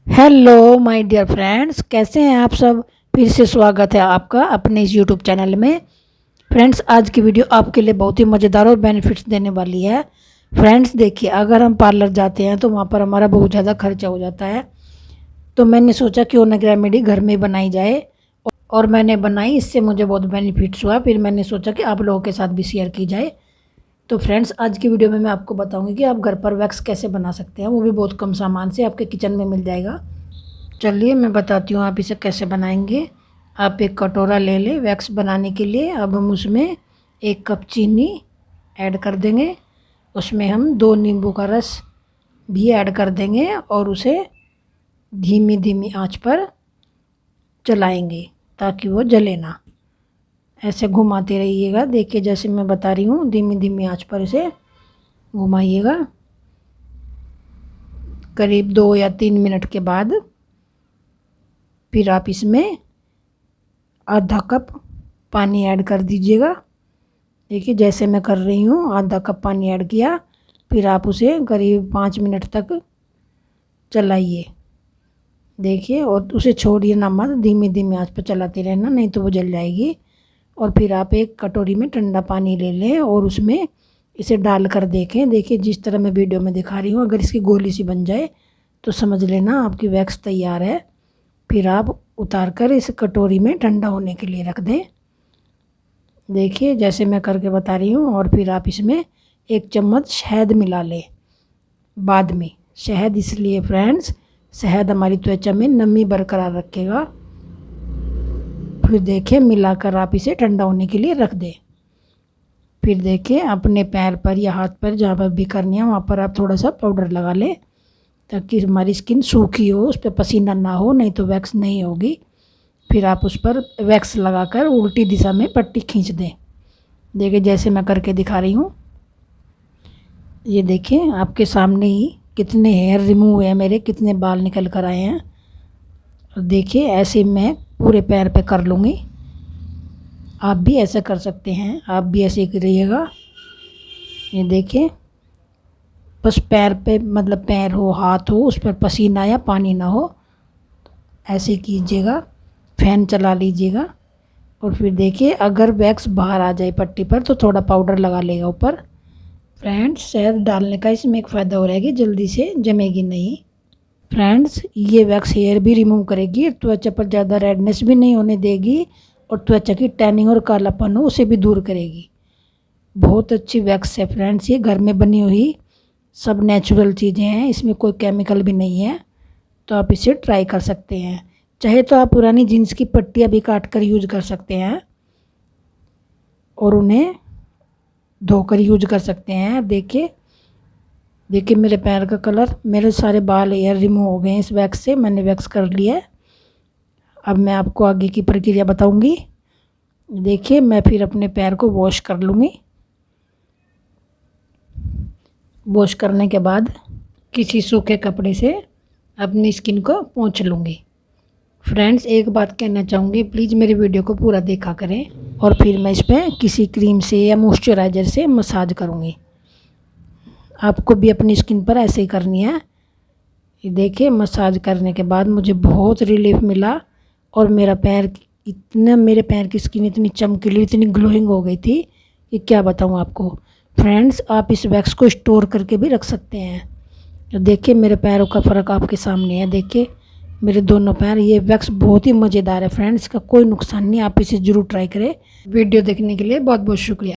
Hello my dear friends, कैसे हैं आप सब। फिर से स्वागत है आपका अपने इस यूट्यूब चैनल में। फ्रेंड्स, आज की वीडियो आपके लिए बहुत ही मज़ेदार और बेनिफिट्स देने वाली है। फ्रेंड्स देखिए, अगर हम पार्लर जाते हैं तो वहाँ पर हमारा बहुत ज़्यादा खर्चा हो जाता है। तो मैंने सोचा क्यों ना रेमेडी घर में बनाई जाए, और मैंने बनाई, इससे मुझे बहुत बेनिफिट्स हुआ। फिर मैंने सोचा कि आप लोगों के साथ भी शेयर की जाए। तो फ्रेंड्स, आज की वीडियो में मैं आपको बताऊंगी कि आप घर पर वैक्स कैसे बना सकते हैं, वो भी बहुत कम सामान से आपके किचन में मिल जाएगा। चलिए मैं बताती हूँ आप इसे कैसे बनाएंगे। आप एक कटोरा ले लें वैक्स बनाने के लिए। अब हम उसमें 1 कप चीनी ऐड कर देंगे। उसमें हम 2 नींबू का रस भी ऐड कर देंगे और उसे धीमी धीमी आंच पर चलाएंगे ताकि वो जले ना। ऐसे घुमाते रहिएगा। देखिए जैसे मैं बता रही हूँ, धीमी धीमी आंच पर इसे घुमाइएगा। करीब 2 या 3 मिनट के बाद फिर आप इसमें आधा कप पानी ऐड कर दीजिएगा। देखिए जैसे मैं कर रही हूँ, आधा कप पानी ऐड किया। फिर आप उसे करीब 5 मिनट तक चलाइए। देखिए, और उसे छोड़िए ना मत, धीमी धीमी आंच पर चलाते रहना, नहीं तो वो जल जाएगी। और फिर आप एक कटोरी में ठंडा पानी ले लें और उसमें इसे डाल कर देखें। देखिए जिस तरह मैं वीडियो में दिखा रही हूँ, अगर इसकी गोली सी बन जाए तो समझ लेना आपकी वैक्स तैयार है। फिर आप उतार कर इस कटोरी में ठंडा होने के लिए रख दें। देखिए जैसे मैं करके बता रही हूँ। और फिर आप इसमें 1 चम्मच शहद मिला लें बाद में। शहद इसलिए फ्रेंड्स, शहद हमारी त्वचा में नमी बरकरार रखेगा। फिर देखिए मिलाकर आप इसे ठंडा होने के लिए रख दें। फिर देखिए अपने पैर पर या हाथ पर जहाँ पर भी करनी है वहाँ पर आप थोड़ा सा पाउडर लगा लें ताकि हमारी स्किन सूखी हो, उस पर पसीना ना हो, नहीं तो वैक्स नहीं होगी। फिर आप उस पर वैक्स लगाकर उल्टी दिशा में पट्टी खींच दें। देखिए जैसे मैं करके दिखा रही हूँ। ये देखिए आपके सामने ही कितने हेयर रिमूव हुए हैं मेरे, कितने बाल निकल कर आए हैं। और देखिए ऐसे मैं पूरे पैर पे कर लूँगी। आप भी ऐसा कर सकते हैं, आप भी ऐसे ही करिएगा। ये देखिए बस पैर पे, मतलब पैर हो हाथ हो, उस पर पसीना या पानी ना हो, ऐसे कीजिएगा। फैन चला लीजिएगा। और फिर देखिए अगर वैक्स बाहर आ जाए पट्टी पर तो थोड़ा पाउडर लगा लेगा ऊपर। फ्रेंड्स, शहद डालने का इसमें एक फ़ायदा हो रहा है कि जल्दी से जमेगी नहीं। फ्रेंड्स, ये वैक्स हेयर भी रिमूव करेगी, त्वचा पर ज़्यादा रेडनेस भी नहीं होने देगी, और त्वचा की टैनिंग और कालापन हो उसे भी दूर करेगी। बहुत अच्छी वैक्स है फ्रेंड्स, ये घर में बनी हुई सब नेचुरल चीज़ें हैं, इसमें कोई केमिकल भी नहीं है। तो आप इसे ट्राई कर सकते हैं। चाहे तो आप पुरानी जीन्स की पट्टियाँ भी काट कर यूज कर सकते हैं और उन्हें धोकर यूज कर सकते हैं। देखिए देखिए मेरे पैर का कलर, मेरे सारे बाल हेयर रिमूव हो गए हैं इस वैक्स से, मैंने वैक्स कर लिया है। अब मैं आपको आगे की प्रक्रिया बताऊंगी। देखिए मैं फिर अपने पैर को वॉश कर लूँगी। वॉश करने के बाद किसी सूखे कपड़े से अपनी स्किन को पोंछ लूँगी। फ्रेंड्स, एक बात कहना चाहूँगी, प्लीज़ मेरी वीडियो को पूरा देखा करें। और फिर मैं इस पर किसी क्रीम से या मॉइस्चराइज़र से मसाज करूँगी। आपको भी अपनी स्किन पर ऐसे ही करनी है। ये देखिए मसाज करने के बाद मुझे बहुत रिलीफ मिला, और मेरे पैर की स्किन इतनी चमकीली, इतनी ग्लोइंग हो गई थी कि क्या बताऊँ आपको। फ्रेंड्स, आप इस वैक्स को स्टोर करके भी रख सकते हैं। देखिए मेरे पैरों का फ़र्क आपके सामने है। देखिए मेरे दोनों पैर, ये वैक्स बहुत ही मज़ेदार है फ्रेंड्स, इसका कोई नुकसान नहीं, आप इसे ज़रूर ट्राई करें। वीडियो देखने के लिए बहुत बहुत शुक्रिया।